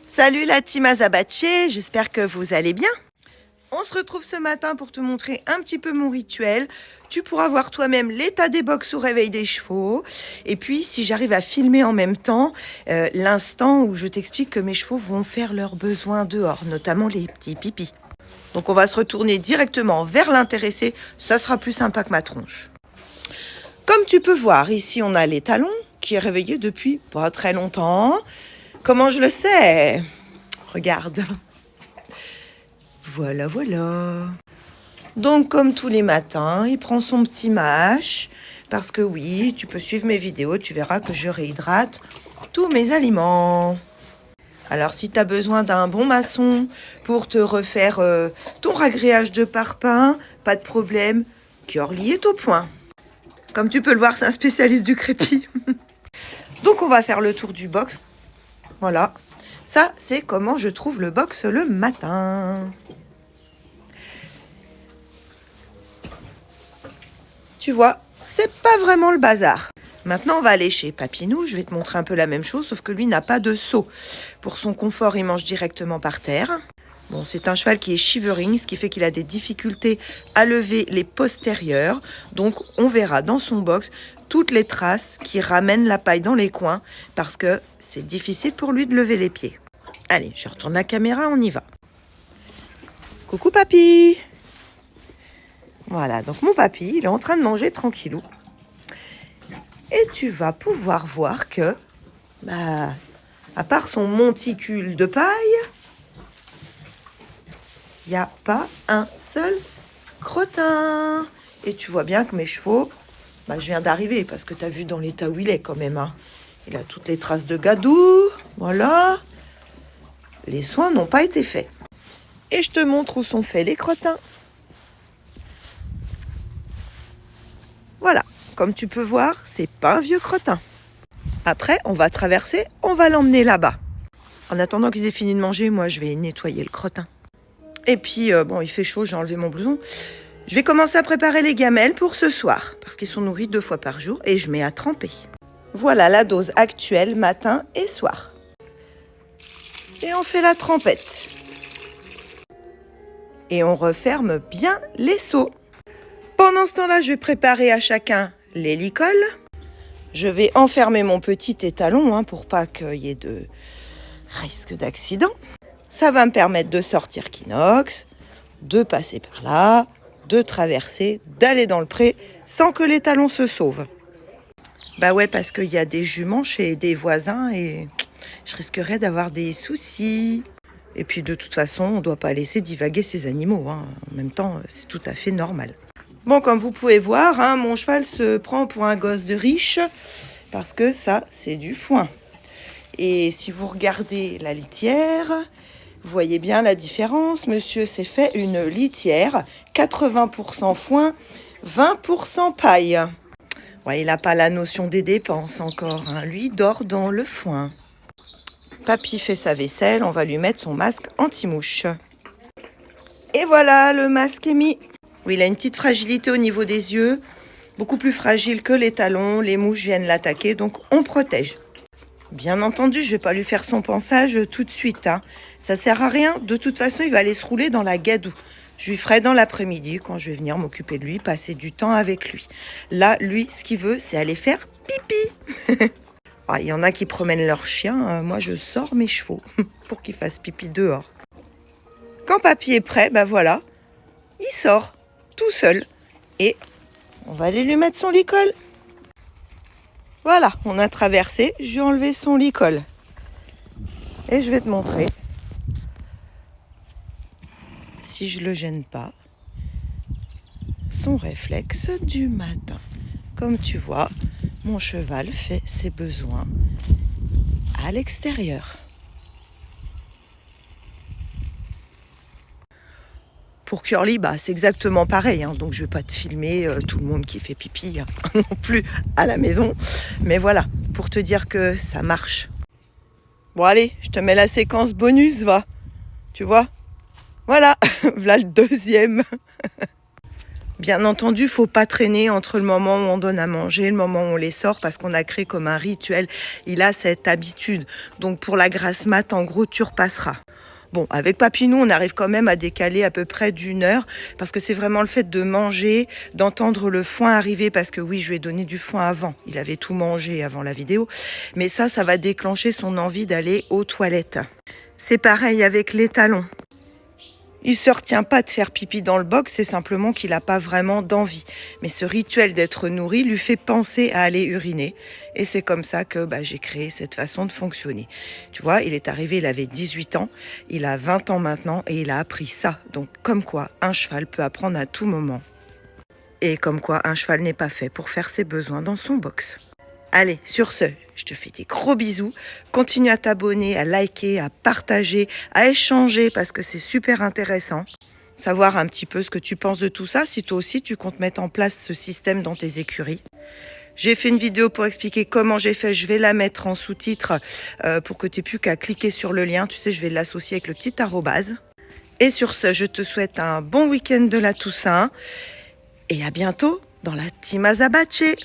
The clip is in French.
Salut la team Azabache, j'espère que vous allez bien. On se retrouve ce matin pour te montrer un petit peu mon rituel. Tu pourras voir toi-même l'état des box au réveil des chevaux. Et puis, si j'arrive à filmer en même temps, l'instant où je t'explique que mes chevaux vont faire leurs besoins dehors, notamment les petits pipis. Donc, on va se retourner directement vers l'intéressé. Ça sera plus sympa que ma tronche. Comme tu peux voir, ici, on a l'étalon qui est réveillé depuis pas très longtemps. Comment je le sais? Regarde. Voilà, voilà. Donc, comme tous les matins, il prend son petit mash. Parce que oui, tu peux suivre mes vidéos, tu verras que je réhydrate tous mes aliments. Alors, si tu as besoin d'un bon maçon pour te refaire ton ragréage de parpaing, pas de problème, Curly est au point. Comme tu peux le voir, c'est un spécialiste du crépi. Donc, on va faire le tour du box. Voilà. Ça, c'est comment je trouve le box le matin. Tu vois, c'est pas vraiment le bazar. Maintenant, on va aller chez Papinou. Je vais te montrer un peu la même chose, sauf que lui n'a pas de seau. Pour son confort, il mange directement par terre. Bon, c'est un cheval qui est shivering, ce qui fait qu'il a des difficultés à lever les postérieurs. Donc, on verra dans son box toutes les traces qui ramènent la paille dans les coins, parce que c'est difficile pour lui de lever les pieds. Allez, je retourne la caméra, on y va. Coucou papy! Voilà, donc mon papy, il est en train de manger tranquillou. Et tu vas pouvoir voir que, à part son monticule de paille, il n'y a pas un seul crottin. Et tu vois bien que mes chevaux, je viens d'arriver parce que tu as vu dans l'état où il est quand même. Hein. Il a toutes les traces de gadou, voilà. Les soins n'ont pas été faits. Et je te montre où sont faits les crottins. Voilà, comme tu peux voir, c'est pas un vieux crottin. Après, on va traverser, on va l'emmener là-bas. En attendant qu'ils aient fini de manger, moi, je vais nettoyer le crottin. Et puis, bon, il fait chaud, j'ai enlevé mon blouson. Je vais commencer à préparer les gamelles pour ce soir, parce qu'ils sont nourris 2 fois par jour et je mets à tremper. Voilà la dose actuelle, matin et soir. Et on fait la trempette. Et on referme bien les seaux. Pendant ce temps-là, je vais préparer à chacun les licoles. Je vais enfermer mon petit étalon pour pas qu'il y ait de risque d'accident. Ça va me permettre de sortir Kinox, de passer par là, de traverser, d'aller dans le pré sans que l'étalon se sauve. Bah ouais, parce qu'il y a des juments chez des voisins et je risquerais d'avoir des soucis. Et puis de toute façon, on ne doit pas laisser divaguer ces animaux. En même temps, c'est tout à fait normal. Bon, comme vous pouvez voir, mon cheval se prend pour un gosse de riche parce que ça, c'est du foin. Et si vous regardez la litière, vous voyez bien la différence. Monsieur s'est fait une litière, 80% foin, 20% paille. Ouais, il n'a pas la notion des dépenses encore. Lui dort dans le foin. Papy fait sa vaisselle, on va lui mettre son masque anti-mouche. Et voilà, le masque est mis. Oui, il a une petite fragilité au niveau des yeux, beaucoup plus fragile que les talons. Les mouches viennent l'attaquer, donc on protège. Bien entendu, je ne vais pas lui faire son pansage tout de suite. Ça sert à rien. De toute façon, il va aller se rouler dans la gadoue. Je lui ferai dans l'après-midi, quand je vais venir m'occuper de lui, passer du temps avec lui. Là, lui, ce qu'il veut, c'est aller faire pipi. Il y en a qui promènent leur chien. Moi, je sors mes chevaux pour qu'ils fassent pipi dehors. Quand papy est prêt, voilà, il sort tout seul. Et on va aller lui mettre son licol. Voilà, on a traversé, j'ai enlevé son licol. Et je vais te montrer, si je ne le gêne pas, son réflexe du matin. Comme tu vois, mon cheval fait ses besoins à l'extérieur. Pour Curly, c'est exactement pareil. Donc, je ne vais pas te filmer tout le monde qui fait pipi non plus à la maison. Mais voilà, pour te dire que ça marche. Bon, allez, je te mets la séquence bonus, va. Tu vois? Voilà, voilà le deuxième. Bien entendu, faut pas traîner entre le moment où on donne à manger et le moment où on les sort parce qu'on a créé comme un rituel. Il a cette habitude. Donc pour la grasse mat, en gros, tu repasseras. Bon, avec Papinou, on arrive quand même à décaler à peu près d'1 heure parce que c'est vraiment le fait de manger, d'entendre le foin arriver parce que oui, je lui ai donné du foin avant. Il avait tout mangé avant la vidéo. Mais ça va déclencher son envie d'aller aux toilettes. C'est pareil avec les talons. Il ne se retient pas de faire pipi dans le box, c'est simplement qu'il n'a pas vraiment d'envie. Mais ce rituel d'être nourri lui fait penser à aller uriner. Et c'est comme ça que j'ai créé cette façon de fonctionner. Tu vois, il est arrivé, il avait 18 ans, il a 20 ans maintenant et il a appris ça. Donc comme quoi, un cheval peut apprendre à tout moment. Et comme quoi, un cheval n'est pas fait pour faire ses besoins dans son box. Allez, sur ce, je te fais des gros bisous. Continue à t'abonner, à liker, à partager, à échanger parce que c'est super intéressant. Savoir un petit peu ce que tu penses de tout ça, si toi aussi tu comptes mettre en place ce système dans tes écuries. J'ai fait une vidéo pour expliquer comment j'ai fait. Je vais la mettre en sous-titre pour que tu n'aies plus qu'à cliquer sur le lien. Tu sais, je vais l'associer avec le petit arrobase. Et sur ce, je te souhaite un bon week-end de la Toussaint. Et à bientôt dans la Team Azabache.